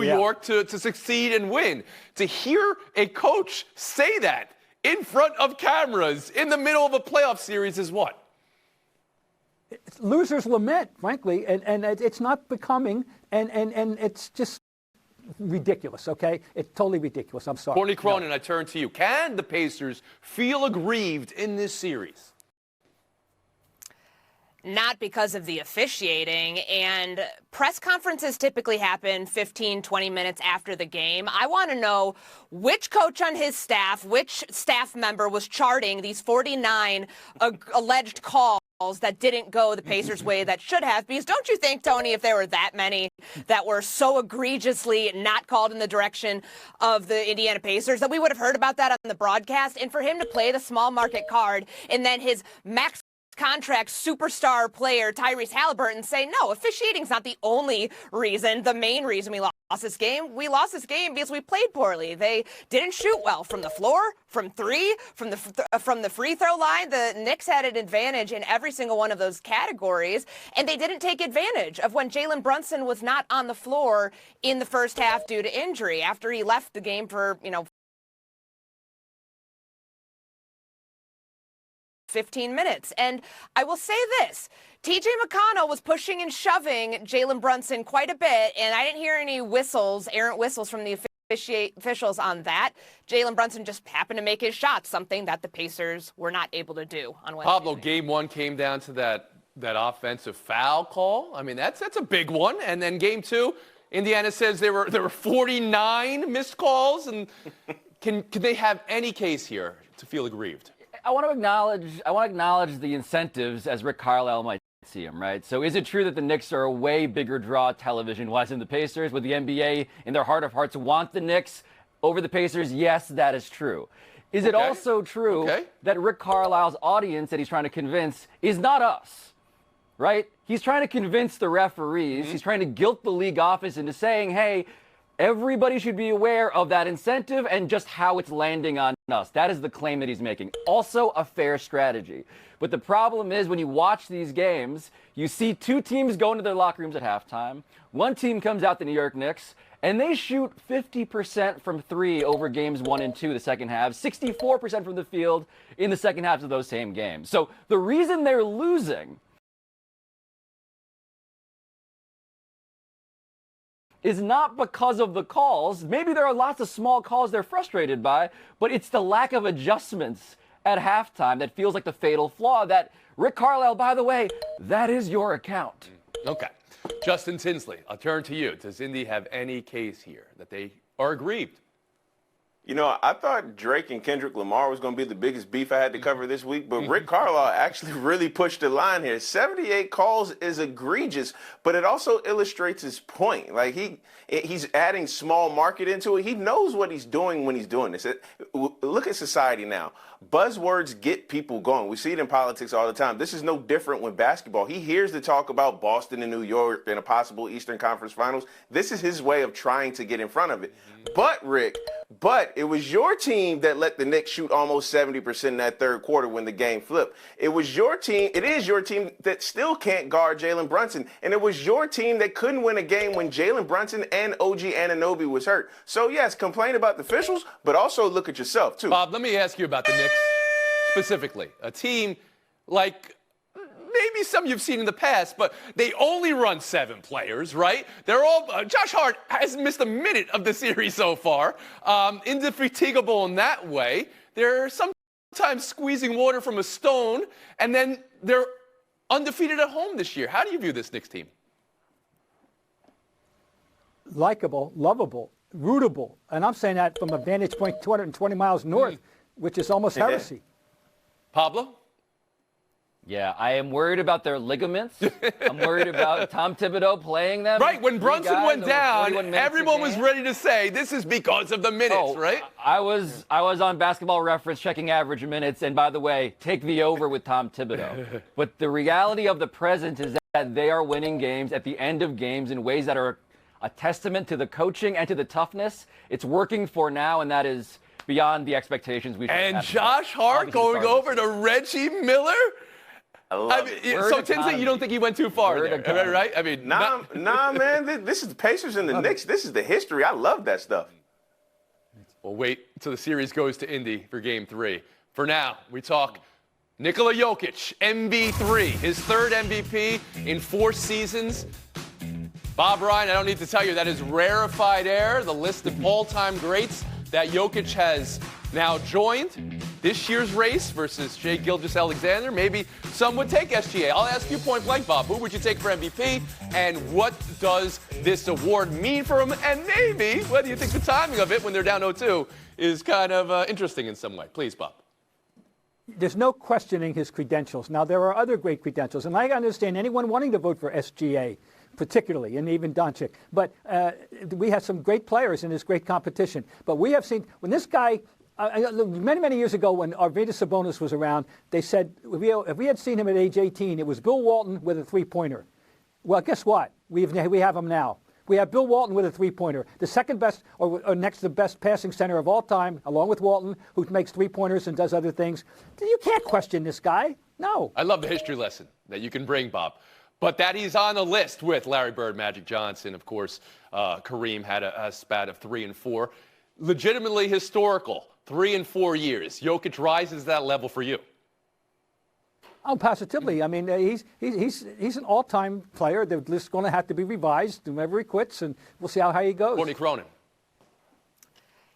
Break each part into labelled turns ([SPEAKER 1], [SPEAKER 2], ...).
[SPEAKER 1] York to succeed and win. To hear a coach say that in front of cameras in the middle of a playoff series is what?
[SPEAKER 2] It's losers lament, frankly, and it's not becoming, and it's just ridiculous, okay? It's totally ridiculous. I'm sorry.
[SPEAKER 1] Courtney Cronin, I turn to you. Can the Pacers feel aggrieved in this series?
[SPEAKER 3] Not because of the officiating, and press conferences typically happen 15, 20 minutes after the game. I want to know which coach on his staff, which staff member was charting these 49 alleged calls that didn't go the Pacers' way that should have. Because don't you think, Tony, if there were that many that were so egregiously not called in the direction of the Indiana Pacers, that we would have heard about that on the broadcast? And for him to play the small market card and then his max contract superstar player Tyrese Halliburton say, no, officiating's not the only reason, the main reason we lost this game. We lost this game because we played poorly. They didn't shoot well from the floor, from three, from the free throw line. The Knicks had an advantage in every single one of those categories, and they didn't take advantage of when Jalen Brunson was not on the floor in the first half due to injury after he left the game for, 15 minutes. And I will say this, TJ McConnell was pushing and shoving Jalen Brunson quite a bit, and I didn't hear any errant whistles from the officials on that. Jalen Brunson just happened to make his shot, something that the Pacers were not able to do on Wednesday.
[SPEAKER 1] Pablo, game one came down to that offensive foul call. I mean, that's a big one. And then game two, Indiana says there were 49 missed calls. And can they have any case here to feel aggrieved?
[SPEAKER 4] I want to acknowledge the incentives as Rick Carlisle might see them, right? So is it true that the Knicks are a way bigger draw television-wise than the Pacers? Would the NBA, in their heart of hearts, want the Knicks over the Pacers? Yes, that is true. Is it also true that Rick Carlisle's audience that he's trying to convince is not us, right? He's trying to convince the referees. He's trying to guilt the league office into saying, hey, everybody should be aware of that incentive and just how it's landing on us. That is the claim that he's making. Also a fair strategy. But the problem is when you watch these games, you see two teams go into their locker rooms at halftime. One team comes out, the New York Knicks, and they shoot 50% from three over games 1 and 2 the second half, 64% from the field in the second halves of those same games. So the reason they're losing is not because of the calls. Maybe there are lots of small calls they're frustrated by, but it's the lack of adjustments at halftime that feels like the fatal flaw that Rick Carlisle, by the way, that is your account.
[SPEAKER 1] Okay. Justin Tinsley, I'll turn to you. Does Indy have any case here that they are aggrieved?
[SPEAKER 5] I thought Drake and Kendrick Lamar was going to be the biggest beef I had to cover this week, but Rick Carlisle actually really pushed the line here. 78 calls is egregious, but it also illustrates his point. Like he's adding small market into it. He knows what he's doing when he's doing this. Look at society now. Buzzwords get people going. We see it in politics all the time. This is no different with basketball. He hears the talk about Boston and New York and a possible Eastern Conference Finals. This is his way of trying to get in front of it. But, Rick, it was your team that let the Knicks shoot almost 70% in that third quarter when the game flipped. It is your team that still can't guard Jalen Brunson. And it was your team that couldn't win a game when Jalen Brunson and OG Anunoby was hurt. So, yes, complain about the officials, but also look at yourself, too.
[SPEAKER 1] Bob, let me ask you about the Knicks specifically. A team like maybe some you've seen in the past, but they only run 7 players, right? They're all Josh Hart hasn't missed a minute of the series so far. Indefatigable in that way. They're sometimes squeezing water from a stone, and then they're undefeated at home this year. How do you view this Knicks team?
[SPEAKER 2] Likeable, lovable, rootable, and I'm saying that from a vantage point 220 miles north, which is almost heresy.
[SPEAKER 1] Pablo?
[SPEAKER 4] Yeah, I am worried about their ligaments. I'm worried about Tom Thibodeau playing them.
[SPEAKER 1] Right, when Brunson went down, everyone was ready to say this is because of the minutes, right?
[SPEAKER 4] I was on Basketball Reference checking average minutes, and by the way, take the over with Tom Thibodeau. But the reality of the present is that they are winning games at the end of games in ways that are a testament to the coaching and to the toughness. It's working for now, and that is beyond the expectations we should have.
[SPEAKER 1] And Josh Hart going over to Reggie Miller?
[SPEAKER 5] I love it.
[SPEAKER 1] So Tinsley, you don't think he went too far
[SPEAKER 4] Word
[SPEAKER 1] there,
[SPEAKER 4] economy.
[SPEAKER 1] right? I mean,
[SPEAKER 5] Nah, man. This is the Pacers and the Knicks. This is the history. I love that stuff.
[SPEAKER 1] We'll wait until the series goes to Indy for Game 3. For now, we talk Nikola Jokic, MV3, his third MVP in 4 seasons. Bob Ryan, I don't need to tell you, that is rarefied air, the list of all-time greats that Jokic has now joined. This year's race versus Shai Gilgeous-Alexander. Maybe some would take SGA. I'll ask you point blank, Bob. Who would you take for MVP? And what does this award mean for him? And maybe whether you think the timing of it when they're down 0-2 is kind of interesting in some way. Please, Bob.
[SPEAKER 2] There's no questioning his credentials. Now, there are other great credentials, and I understand anyone wanting to vote for SGA, particularly, and even Doncic. But we have some great players in this great competition. But we have seen, when this guy, many, many years ago when Arvydas Sabonis was around, they said if we had seen him at age 18, it was Bill Walton with a three-pointer. Well, guess what? We have him now. We have Bill Walton with a three-pointer, the second best or next to the best passing center of all time, along with Walton, who makes three-pointers and does other things. You can't question this guy. No.
[SPEAKER 1] I love the history lesson that you can bring, Bob. But that he's on the list with Larry Bird, Magic Johnson, of course, Kareem had a spat of 3 and 4. Legitimately historical, 3 and 4 years. Jokic rises to that level for you.
[SPEAKER 2] Oh, positively. I mean, he's an all-time player. The list is going to have to be revised whenever he quits, and we'll see how high he goes.
[SPEAKER 1] Courtney Cronin.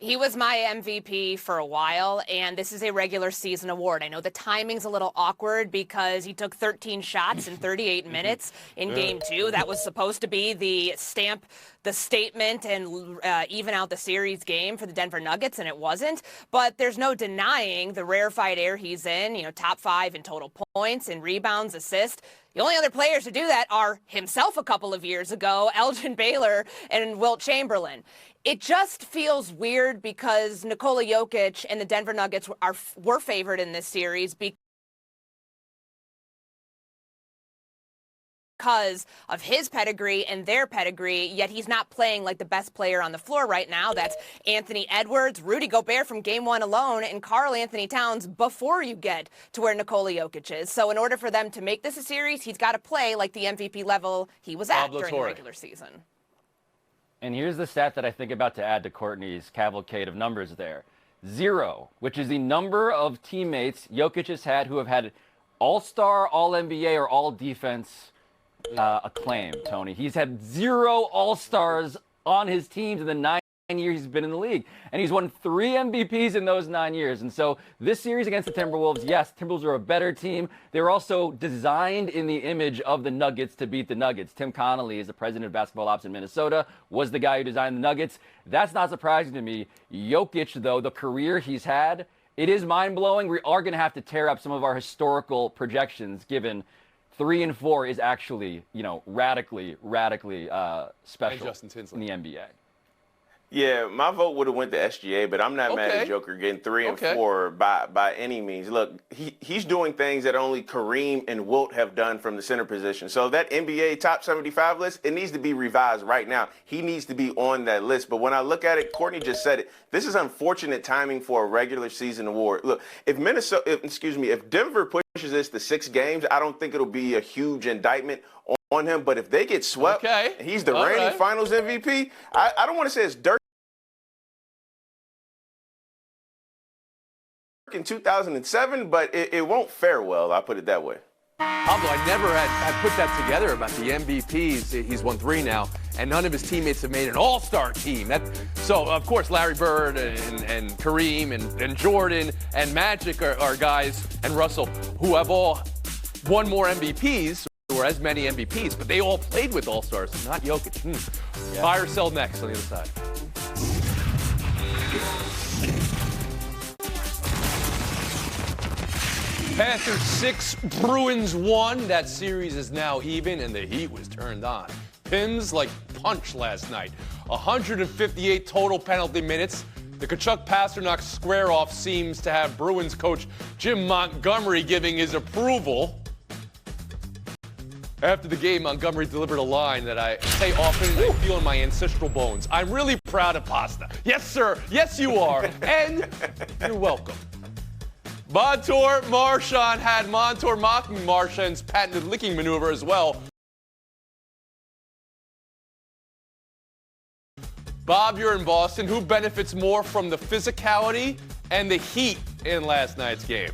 [SPEAKER 3] He was my MVP for a while, and this is a regular season award. I know the timing's a little awkward because he took 13 shots in 38 minutes in Game 2. That was supposed to be the statement and even out the series game for the Denver Nuggets, and it wasn't. But there's no denying the rarefied air he's in, top 5 in total points and rebounds, assists. The only other players to do that are himself a couple of years ago, Elgin Baylor and Wilt Chamberlain. It just feels weird because Nikola Jokic and the Denver Nuggets were favored in this series because of his pedigree and their pedigree, yet he's not playing like the best player on the floor right now. That's Anthony Edwards, Rudy Gobert from Game 1 alone, and Karl Anthony Towns before you get to where Nikola Jokic is. So in order for them to make this a series, he's got to play like the MVP level he was at during the regular season.
[SPEAKER 4] And here's the stat that I think about to add to Courtney's cavalcade of numbers there. 0, which is the number of teammates Jokic has had who have had all-star, all-NBA, or all-defense acclaim, Tony. He's had 0 all-stars on his teams in the 9 years he's been in the league. And he's won 3 MVPs in those 9 years. And so this series against the Timberwolves, yes, Timberwolves are a better team. They were also designed in the image of the Nuggets to beat the Nuggets. Tim Connolly is the president of basketball ops in Minnesota, was the guy who designed the Nuggets. That's not surprising to me. Jokic, though, the career he's had, it is mind-blowing. We are going to have to tear up some of our historical projections given 3 and 4 is actually, radically special in the NBA.
[SPEAKER 5] Yeah, my vote would have went to SGA, but I'm not mad at Joker getting 3 and 4 by any means. Look, he's doing things that only Kareem and Wilt have done from the center position. So that NBA top 75 list, it needs to be revised right now. He needs to be on that list. But when I look at it, Courtney just said it. This is unfortunate timing for a regular season award. Look, if Denver pushes this to 6 games, I don't think it'll be a huge indictment on him. But if they get swept, and he's the reigning Finals MVP, I don't want to say it's Dirk in 2007, but it won't fare well. I'll put it that way.
[SPEAKER 1] Pablo, I never had put that together about the MVPs. He's won 3 now, and none of his teammates have made an all-star team. So, of course, Larry Bird and Kareem and Jordan and Magic are guys, and Russell, who have all won more MVPs, or as many MVPs, but they all played with all-stars, not Jokic. Yeah. Buy or sell next on the other side. Panthers 6, Bruins 1. That series is now even, and the heat was turned on. Pims like punch last night. 158 total penalty minutes. The Tkachuk-Pasternak square-off seems to have Bruins coach Jim Montgomery giving his approval. After the game, Montgomery delivered a line that I say often and I feel in my ancestral bones. I'm really proud of Pasta. Yes, sir. Yes, you are. And you're welcome. Montour Marchand had Montour mocking Marchand's patented licking maneuver as well. Bob, you're in Boston. Who benefits more from the physicality and the heat in last night's game?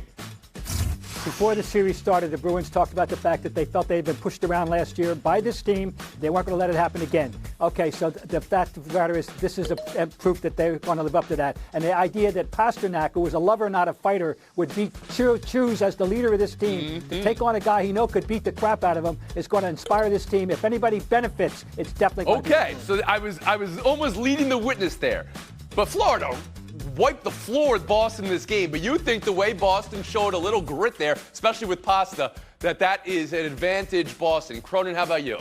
[SPEAKER 2] Before the series started, the Bruins talked about the fact that they felt they had been pushed around last year by this team. They weren't going to let it happen again. Okay, so the fact of the matter is this is a proof that they're going to live up to that. And the idea that Pasternak, who was a lover, not a fighter, would choose as the leader of this team to take on a guy he knows could beat the crap out of him is going to inspire this team. If anybody benefits, it's definitely going to be
[SPEAKER 1] Okay, so I was almost leading the witness there. But Florida wiped the floor with Boston in this game, but you think the way Boston showed a little grit there, especially with Pasta, that is an advantage Boston. Cronin, how about you?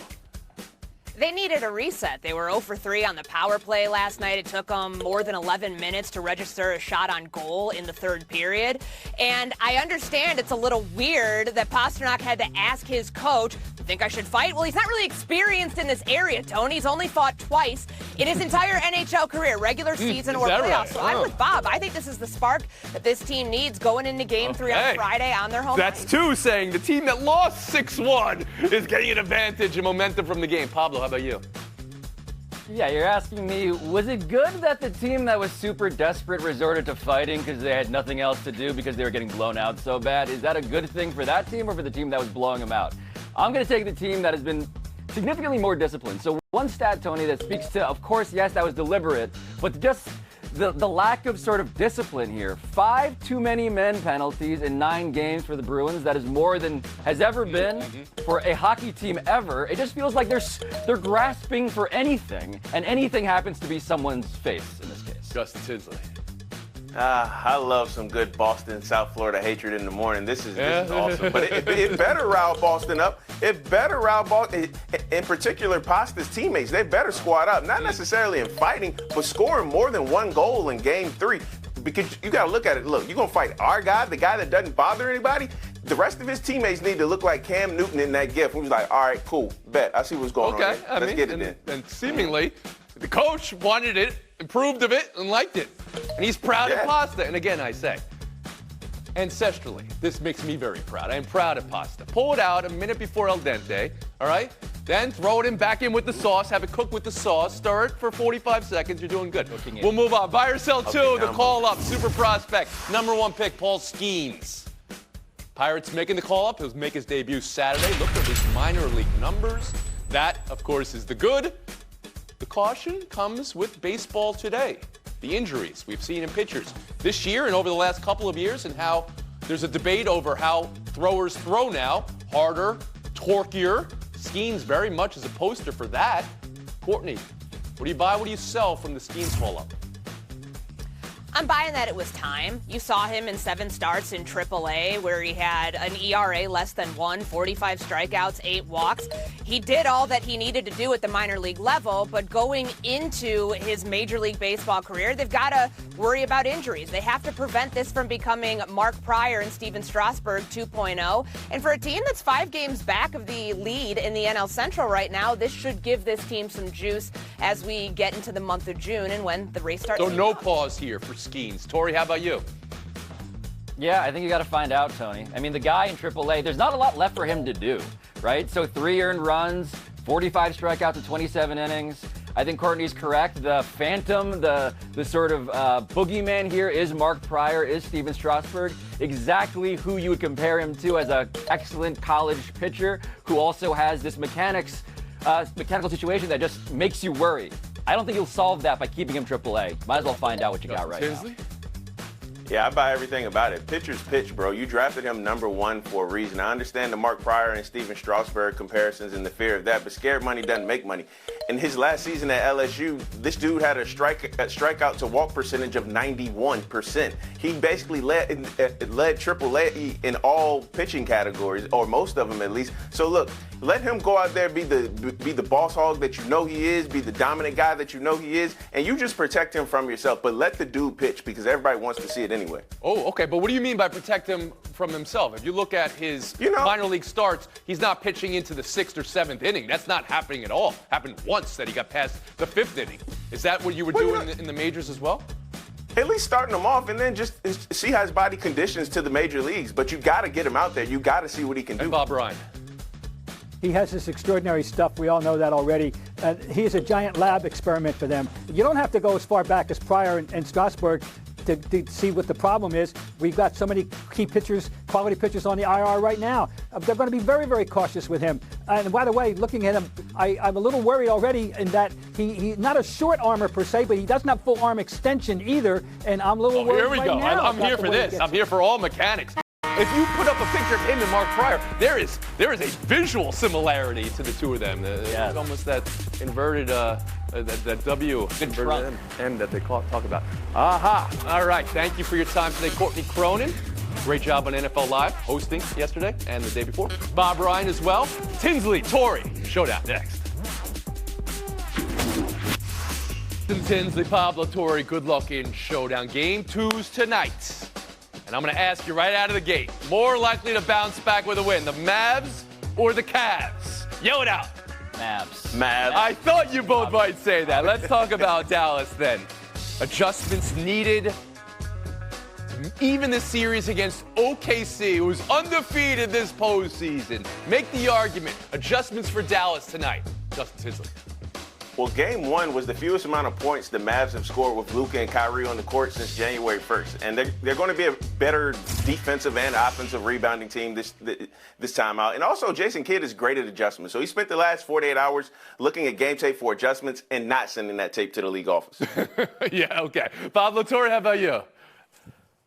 [SPEAKER 3] They needed a reset. They were 0 for 3 on the power play last night. It took them more than 11 minutes to register a shot on goal in the third period. And I understand it's a little weird that Pasternak had to ask his coach, think I should fight? Well, he's not really experienced in this area, Tony. He's only fought twice in his entire NHL career, regular season or playoffs.
[SPEAKER 1] Right?
[SPEAKER 3] So I'm with Bob. I think this is the spark that this team needs going into Game 3 on Friday on their home
[SPEAKER 1] That's
[SPEAKER 3] ice.
[SPEAKER 1] two saying the team that lost 6-1 is getting an advantage and momentum from the game. Pablo, how about you?
[SPEAKER 4] Yeah, you're asking me, was it good that the team that was super desperate resorted to fighting because they had nothing else to do because they were getting blown out so bad? Is that a good thing for that team or for the team that was blowing them out? I'm going to take the team that has been significantly more disciplined. So one stat, Tony, that speaks to, of course, yes, that was deliberate, but just the lack of sort of discipline here. 5 too many men penalties in 9 games for the Bruins. That is more than has ever been for a hockey team ever. It just feels like they're grasping for anything, and anything happens to be someone's face in this case.
[SPEAKER 1] Justin Tinsley.
[SPEAKER 5] I love some good Boston, South Florida hatred in the morning. This is awesome. But it better rile Boston up. It better rile Boston, in particular, Pasta's teammates. They better squad up, not necessarily in fighting, but scoring more than 1 goal in Game 3. Because you got to look at it. Look, you're going to fight our guy, the guy that doesn't bother anybody. The rest of his teammates need to look like Cam Newton in that gif. He was like, all right, cool, bet. I see what's going on here. Let's get it in.
[SPEAKER 1] And seemingly, the coach wanted it, approved of it, and liked it. And he's proud of Pasta. And again, I say, ancestrally, this makes me very proud. I am proud of Pasta. Pull it out a minute before al dente, all right? Then throw it back in with the sauce, have it cook with the sauce, stir it for 45 seconds. You're doing good. We'll move on. Buy or sell 2, the call up, super prospect. Number 1 pick, Paul Skeens. Pirates making the call up. He'll make his debut Saturday. Look at his minor league numbers. That, of course, is the good. The caution comes with baseball today. The injuries we've seen in pitchers this year and over the last couple of years, and how there's a debate over how throwers throw now. Harder, torquier. Skeens very much is a poster for that. Courtney, what do you buy, what do you sell from the Skeens call-up?
[SPEAKER 3] I'm buying that it was time. You saw him in 7 starts in AAA where he had an ERA less than 1, 45 strikeouts, 8 walks. He did all that he needed to do at the minor league level, but going into his Major League Baseball career, they've got to worry about injuries. They have to prevent this from becoming Mark Prior and Steven Strasburg 2.0. And for a team that's 5 games back of the lead in the NL Central right now, this should give this team some juice as we get into the month of June and when the race starts.
[SPEAKER 1] So no pause here for Skeens. Tori, how about you?
[SPEAKER 4] Yeah, I think you got to find out, Tony. I mean, the guy in AAA, there's not a lot left for him to do, right? So 3 earned runs, 45 strikeouts in 27 innings. I think Courtney's correct. The phantom, the sort of boogeyman here is Mark Prior, is Steven Strasburg. Exactly who you would compare him to as an excellent college pitcher who also has this mechanical situation that just makes you worry. I don't think you'll solve that by keeping him AAA. Might as well find out what you got right now.
[SPEAKER 5] Yeah, I buy everything about it. Pitcher's pitch, bro. You drafted him number 1 for a reason. I understand the Mark Prior and Steven Strasburg comparisons and the fear of that, but scared money doesn't make money. In his last season at LSU, this dude had a strikeout to walk percentage of 91%. He basically led AAA in all pitching categories, or most of them at least. So look, let him go out there, be the boss hog that you know he is, be the dominant guy that you know he is, and you just protect him from yourself. But let the dude pitch because everybody wants to see it anyway.
[SPEAKER 1] Oh, okay. But what do you mean by protect him from himself? If you look at his minor league starts, he's not pitching into the 6th or 7th inning. That's not happening at all. Happened once that he got past the 5th inning. Is that what you were doing in the majors as well?
[SPEAKER 5] at least starting him off and then just see how his body conditions to the major leagues. But you got to get him out there. You got to see what he can do.
[SPEAKER 1] And Bob Ryan.
[SPEAKER 2] He has this extraordinary stuff. We all know that already. He is a giant lab experiment for them. You don't have to go as far back as Pryor and Strasburg to see what the problem is. We've got so many key pitchers, quality pitchers on the IR right now. They're going to be very, very cautious with him. And by the way, looking at him, I'm a little worried already in that he's not a short armor per se, but he doesn't have full arm extension either. And I'm a little worried
[SPEAKER 1] Here we
[SPEAKER 2] right
[SPEAKER 1] go.
[SPEAKER 2] now.
[SPEAKER 1] I'm here for this. I'm here for all mechanics. If you put up a picture of him and Mark Pryor, there is a visual similarity to the two of them. It's almost that inverted, that W inverted M that they talk about. Aha! All right. Thank you for your time today, Courtney Cronin. Great job on NFL Live, hosting yesterday and the day before. Bob Ryan as well. Tinsley, Torrey, showdown next. Tinsley, Pablo Torrey, good luck in showdown. Game 2's tonight. And I'm going to ask you right out of the gate, more likely to bounce back with a win, the Mavs or the Cavs? Yell it out.
[SPEAKER 4] Mavs.
[SPEAKER 1] I thought you both might say that. Let's talk about Dallas then. Adjustments needed to even the series against OKC, who's undefeated this postseason. Make the argument. Adjustments for Dallas tonight. Justin Tinsley.
[SPEAKER 5] Well, game 1 was the fewest amount of points the Mavs have scored with Luka and Kyrie on the court since January 1st. And they're going to be a better defensive and offensive rebounding team this time out. And also, Jason Kidd is great at adjustments. So he spent the last 48 hours looking at game tape for adjustments and not sending that tape to the league office.
[SPEAKER 1] Yeah, okay. Pablo Torrey, how about you?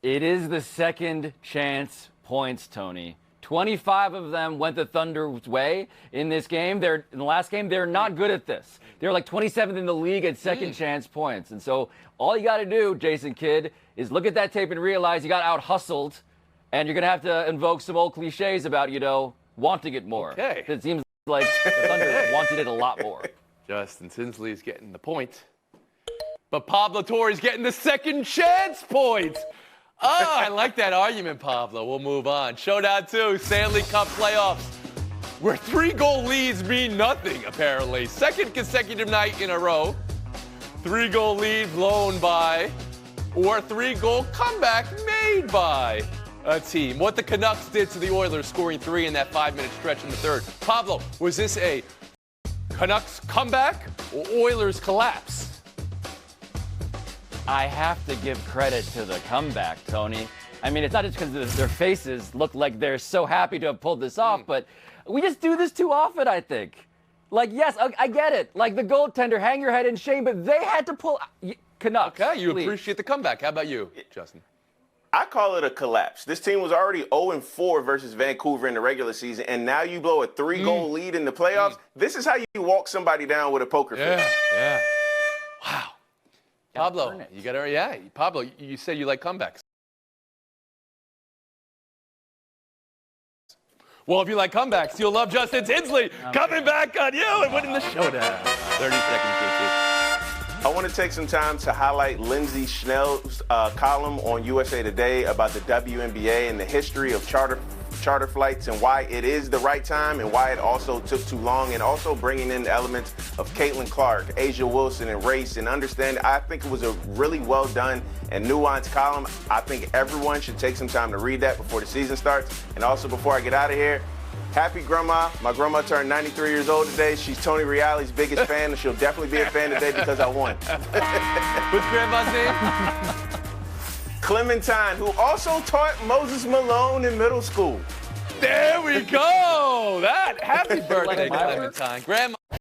[SPEAKER 4] It is the second chance points, Tony. 25 of them went the Thunder's way in this game. In the last game, they're not good at this. They're like 27th in the league at second chance points. And so all you got to do, Jason Kidd, is look at that tape and realize you got out-hustled, and you're going to have to invoke some old cliches about, wanting it more.
[SPEAKER 1] Okay.
[SPEAKER 4] It seems like the Thunder wanted it a lot more.
[SPEAKER 1] Justin Tinsley is getting the point. But Pablo Torrey's getting the second chance point. Oh, I like that argument, Pablo. We'll move on. Showdown 2, Stanley Cup playoffs, where 3-goal leads mean nothing, apparently. Second consecutive night in a row. 3-goal lead blown by, or 3-goal comeback made by a team. What the Canucks did to the Oilers, scoring 3 in that 5-minute stretch in the third. Pablo, was this a Canucks comeback or Oilers collapse?
[SPEAKER 4] I have to give credit to the comeback, Tony. I mean, it's not just because their faces look like they're so happy to have pulled this off, but we just do this too often, I think. Like, yes, I get it. Like the goaltender, hang your head in shame, but they had to pull Canucks.
[SPEAKER 1] Okay, you
[SPEAKER 4] please.
[SPEAKER 1] appreciate the comeback. How about you, Justin?
[SPEAKER 5] I call it a collapse. This team was already 0-4 versus Vancouver in the regular season, and now you blow a 3-goal lead in the playoffs. This is how you walk somebody down with a poker face.
[SPEAKER 1] Yeah. Wow. Pablo, you got to, Pablo, you said you like comebacks. Well, if you like comebacks, you'll love Justin Tinsley coming back on you and winning the showdown. 30 seconds, Tinsley.
[SPEAKER 5] I want to take some time to highlight Lindsey Schnell's column on USA Today about the WNBA and the history of charter flights and why it is the right time and why it also took too long, and also bringing in elements of Caitlin Clark, Asia Wilson, and race, and understand. I think it was a really well done and nuanced column. I think everyone should take some time to read that before the season starts. And also, before I get out of here, happy grandma. My grandma turned 93 years old today. She's Tony Reali's biggest fan, and she'll definitely be a fan today because I won.
[SPEAKER 1] What's grandma's name?
[SPEAKER 5] Clementine, who also taught Moses Malone in middle school.
[SPEAKER 1] There we go. Happy birthday, Clementine. Grandma.